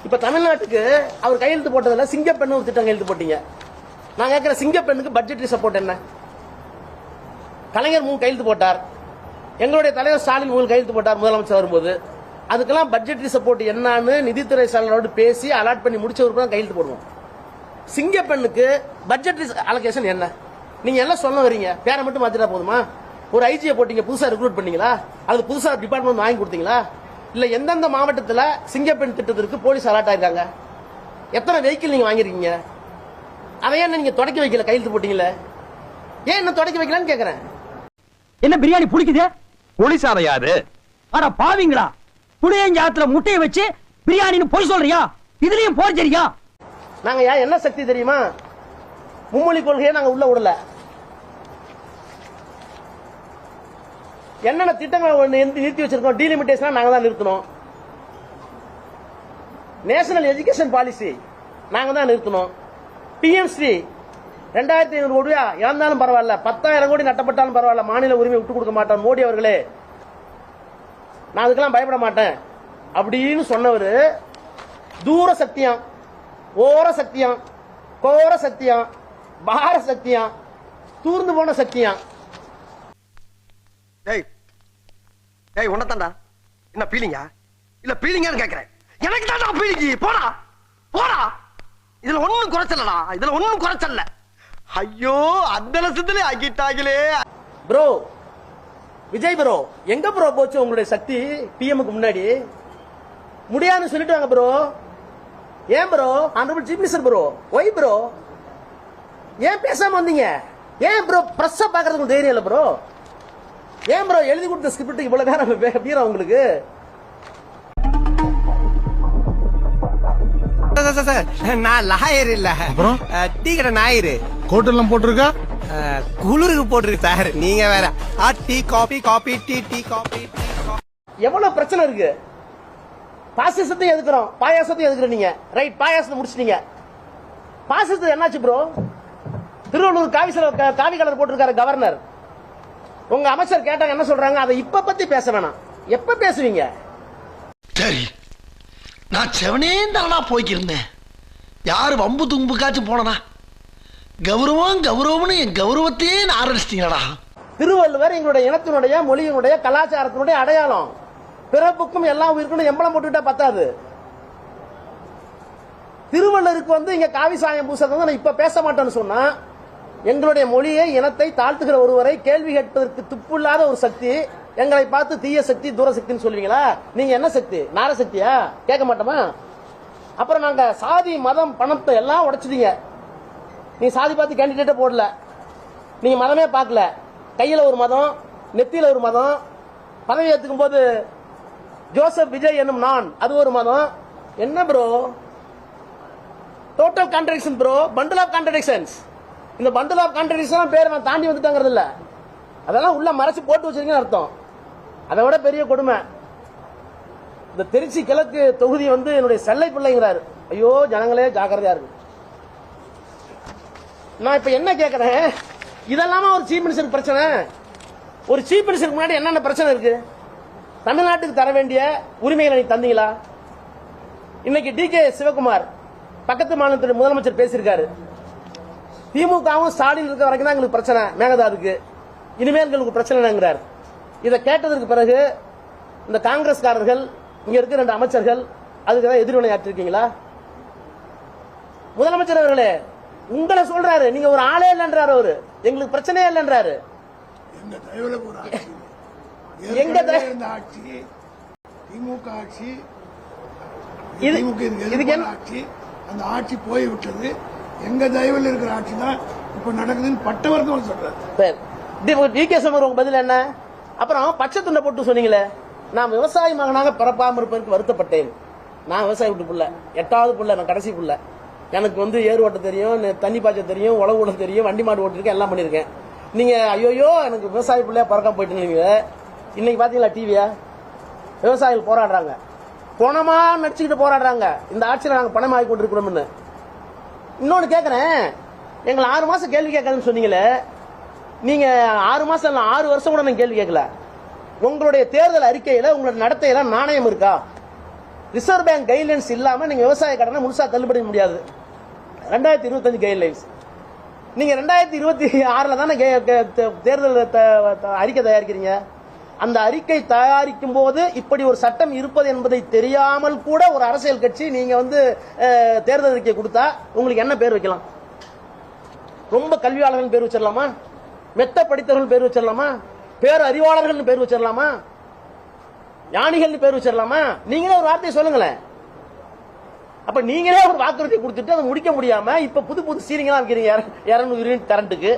இப்ப தமிழ்நாட்டுக்கு அவர் கையெழுத்து போட்டதுல சிங்கப்பெண்ணு ஒரு திட்டம் கையெழுத்து போட்டீங்க. நான் கேட்கிற சிங்கப்பெண்ணுக்கு பட்ஜெட்டரி சப்போர்ட் என்ன? கலைஞர் 3 கையெழுத்து போட்டார், எங்களுடைய தலைவர் ஸ்டாலின் 3 கையெழுத்து போட்டார் முதலமைச்சர் வரும்போது. அதுக்கெல்லாம் பட்ஜெட்டரி சப்போர்ட் என்னன்னு நிதித்துறை செயலரோடு பேசி அலாட் பண்ணி முடிச்சவருக்கு தான் கையெழுத்து போடுவோம். சிங்கப்பெண்ணுக்கு பட்ஜெட்டரி அலோகேஷன் என்ன? நீங்க எல்லாம் சொல்ல வரீங்க, பேரை மட்டும் மாத்திட்டா போதுமா? ஒரு ஐஜியை போட்டீங்க, புதுசா ரெக்ரூட் பண்ணீங்களா? அது புதுசா டிபார்ட்மெண்ட் வாங்கி கொடுத்தீங்களா? இல்ல எந்தெந்த மாவட்டத்தில் சிங்கப்பெண் திட்டத்திற்கு போலீஸ் அலாட் ஆயிருக்காங்க? எத்தனை வெஹிக்கிள் நீங்க வாங்கிருக்கீங்க? அதை என்ன நீங்க தொடக்கி வைக்கல, கையெழுத்து போட்டீங்களே, ஏன் என்ன தொடக்கி வைக்கலன்னு கேக்குறேன். என்ன பிரியாணி புடிக்குது? போலீஸார யாரு? அட பாவிங்களா, புளியஞ்சாத்துல முட்டையை வச்சு பிரியாணின்னு போய் சொல்றியா? இதுலயும் போர்ஜரியா? நாங்க என்ன சக்தி தெரியுமா? மும்மொழி கொள்கையை நாங்க உள்ள விடல. என்னென்ன திட்டங்கள் நிறுத்தி வச்சிருக்கோம், டீலிமிட்டேஷன் நாங்க தான் நிறுத்தணும். நேஷனல் எஜுகேஷன் பாலிசி நாங்க தான் நிறுத்தணும். பிஎம்ஸ்ரீ 2500 கோடியா இழந்தாலும் பரவாயில்ல, 10,000 கோடி நட்டப்பட்டாலும் பரவாயில்ல, மாநில உரிமை விட்டு கொடுக்க மாட்டான் மோடி அவர்களே, நான் அதுக்கெல்லாம் பயப்பட மாட்டேன் அப்படின்னு சொன்னவர் தூர சத்தியம், ஓர சத்தியம், கோர சத்தியம், பார சத்தியம், தூர்ந்து போன சத்தியம். உன்னதாண்டா என்ன பீலிங்கா இல்ல பீலிங்கான்னு கேக்குறேன். எனக்கு தான் பீலிங்கி. போடா போடா, இதுல ஒண்ணும் குறைச்சலடா, இதுல ஒண்ணும் குறைச்சல்ல. ஐயோ அந்த லட்சத்துல ஆக்கிட்டாங்களே. ப்ரோ விஜய் ப்ரோ, எங்க ப்ரோ போச்சு உங்களுடைய சக்தி? பிஎம்க்கு முன்னாடி முடியாதுன்னு சொல்லிட்டு வாங்க ப்ரோ. ஏன் bro? Honourable chief minister bro, why bro ஏன் பேசாம வந்தீங்க? ஏன் ப்ரோ பிரஸ் பாக்குறதுக்கு தைரியம் இல்ல ப்ரோ? ஏன் ப்ரோ எழுதி கொடுத்த ஸ்கிரிப்ட் இவ்வளவு நேரம் வீரம் உங்களுக்கு? நான் லாயர் இல்ல, டீ கடை ஞாயிறு. கோட்டெல்லாம் போட்டிருக்கா? குளிருக்கு போட்டிருக்கு சார். நீங்க வேற tea coffee coffee tea tea coffee. எவ்வளவு பிரச்சனை இருக்கு. பாசிசத்தையும் எதுக்குறோம், பாயாசத்தையும் எதுக்குற நீங்க. ரைட், பாயாசத்தை முடிச்சிட்டீங்க. பாசிசத்தை என்னாச்சு ப்ரோ? திருவள்ளூர் காவி கலர் போட்டிருக்காரு கவர்னர். உங்க அமைச்சர் கேட்டாங்க, என்ன சொல்றாங்க? அதை இப்ப பத்தி பேச வேணாம், எப்ப பேசுவீங்க? சரி, நான் செவனே தானா போய்க்கிருந்தேன். யாரு வம்பு தும்புக்காச்சும் போனனா? கௌரவம் கௌரவம்னு என் கௌரவத்தையே ஆரம்பிச்சிட்டீங்களா? திருவள்ளுவர் எங்களுடைய இனத்தினுடைய, மொழியினுடைய, கலாச்சாரத்தினுடைய அடையாளம். பிறப்புக்கும் எல்லா உயிருக்கும் எம்பளம் போட்டுட்டா பத்தாது. திருவள்ளுவருக்கு இங்க காவி சாயம் பூசத்தை நான் இப்ப பேச மாட்டேன்னு சொன்னா, எங்களுடைய மொழியை, இனத்தை தாழ்த்துகிற ஒருவரை கேள்வி கேட்பதற்கு துப்புள்ளாத ஒரு சக்தி எங்களை பார்த்து தீய சக்தி, தூர சக்தின்னு சொல்லுவீங்களா? நீங்க என்ன சக்தி? நார சக்தியா? கேட்க மாட்டோமா? அப்புறம் நாங்க சாதி, மதம், பணத்தை எல்லாம் உடைச்சிட்டீங்க. நீ சாதி பார்த்து கேண்டிடேட்டே போடல, நீங்க மதமே பார்க்கல. கையில ஒரு மதம், நெத்தியில ஒரு மதம், பதவி ஏத்துக்கும் போது ஜோசப் விஜய் என்னும் நான், அது ஒரு மதம். என்ன bro? Total contradiction bro, bundle of contradictions. இந்த பண்டில் ஆஃப் கான்ட்ரடிக்ஷன் பேர் நான் தாண்டி வந்துட்டாங்கிறது இல்ல, அதெல்லாம் உள்ள மறைச்சு போட்டு வச்சிருக்கீங்கன்னு அர்த்தம். அதை விட பெரிய கொடுமை, இந்த திருச்சி கிழக்கு தொகுதி என்னுடைய செல்லை பிள்ளைங்கிறாரு. ஐயோ ஜனங்களே ஜாக்கிரதையா இருக்கு. நான் இப்ப என்ன கேட்கிறேன், இதெல்லாமா ஒரு சீஃப் மினிஸ்டருக்கு பிரச்சனை? ஒரு சீஃப் மினிஸ்டருக்கு முன்னாடி என்னென்ன பிரச்சனை இருக்கு? தமிழ்நாட்டுக்கு தர வேண்டிய உரிமைகளை நீ தந்தீங்களா? இன்னைக்கு டி.கே. சிவகுமார் பக்கத்து மாநிலத்துடைய முதலமைச்சர் பேசியிருக்காரு. திமுகவும் ஸ்டாலின் இருக்க வரைக்கும் தான் எங்களுக்கு பிரச்சனை மேகதாதுக்கு, இனிமேல் எங்களுக்கு பிரச்சனைங்கிறார். இதை கேட்டதற்கு பிறகு இந்த காங்கிரஸ்காரர்கள், இங்க இருக்க 2 அமைச்சர்கள் அதுக்கு தான் எதிர்வினை ஆற்றிருக்கீங்களா? முதலமைச்சர் அவர்களே உங்களை சொல்றாரு, நீங்க ஒரு ஆளே இல்லைன்றாரு, அவரு எங்களுக்கு பிரச்சனையே இல்லைன்றாரு. எங்க ஆட்சி திமுக ஆட்சி, ஆட்சி, அந்த ஆட்சி போய்விட்டது. எங்க தயவில் இருக்கிற ஆட்சி தான் இப்ப நடக்குதுன்னு பட்டவர்த்தம் சொல்றாரு. டி.கே. சிவகுமார் பதில் என்ன? அப்புறம் பச்சை துண்டை போட்டு சொன்னீங்களே, நான் விவசாய மகனாக பிறப்பாம இருப்பதற்கு வருத்தப்பட்டேன். நான் விவசாய வீட்டு புள்ள, 8வது புள்ள, நான் கடைசி புள்ள. எனக்கு ஏறு ஓட்ட தெரியும், தண்ணி பாய்ச்ச தெரியும், உழவு ஓட்ட தெரியும், வண்டி மாடு ஓட்டிருக்கேன், எல்லாம் பண்ணிருக்கேன். நீங்க ஐயோயோ எனக்கு விவசாய பிள்ளையா பறக்காம போயிட்டு இன்னைக்கு பாத்தீங்களா டிவியா? விவசாயிகள் போராடுறாங்க, பணமா நடிச்சுக்கிட்டு போராடுறாங்க. இந்த ஆட்சியில் நாங்க பணம் ஆகி கொண்டிருக்கிறோம்னு. இன்னொன்னு கேட்கிறேன், எங்களை 6 மாசம் கேள்வி கேட்கலன்னு சொன்னீங்களே, நீங்க 6 மாசம் இல்ல 6 வருஷம் கூட நீங்க கேள்வி கேட்கல. உங்களுடைய தேர்தல் அறிக்கையில உங்களுடைய நடத்தையில நாணயம் இருக்கா? ரிசர்வ் பேங்க் கைட்லைன்ஸ் இல்லாம நீங்க விவசாய கடனை முழுசா தள்ளுபடி பண்ண முடியாது. 2025 கைட்லைன்ஸ். நீங்க 2026 தானே தேர்தல் அறிக்கை தயாரிக்கிறீங்க. அந்த அறிக்கை தயாரிக்கும் போது இப்படி ஒரு சட்டம் இருப்பது என்பதை தெரியாமல் கூட ஒரு அரசியல் கட்சி நீங்க வந்து தேர்தல் அறிக்கை கொடுத்தா உங்களுக்கு என்ன பேர் வைக்கலாம்? ரொம்ப கல்வியாளர்கள் பேர் வச்சிடலாமா? மெத்த படித்தவர்கள் பேர் வச்சிடலாமா? பேர் அறிவாளர்கள் பேர் வச்சிடலாமா? ஞானிகள் பேர் வச்சிடலாமா? நீங்களே ஒரு வார்த்தையை சொல்லுங்களேன். அப்ப நீங்களே ஒரு வாக்குறுதி கொடுத்துட்டு அதை முடிக்க முடியாம இப்ப புது புது சீனிங்களா வைக்கிறீங்க 200 யூனிட் கரண்ட்டுக்கு.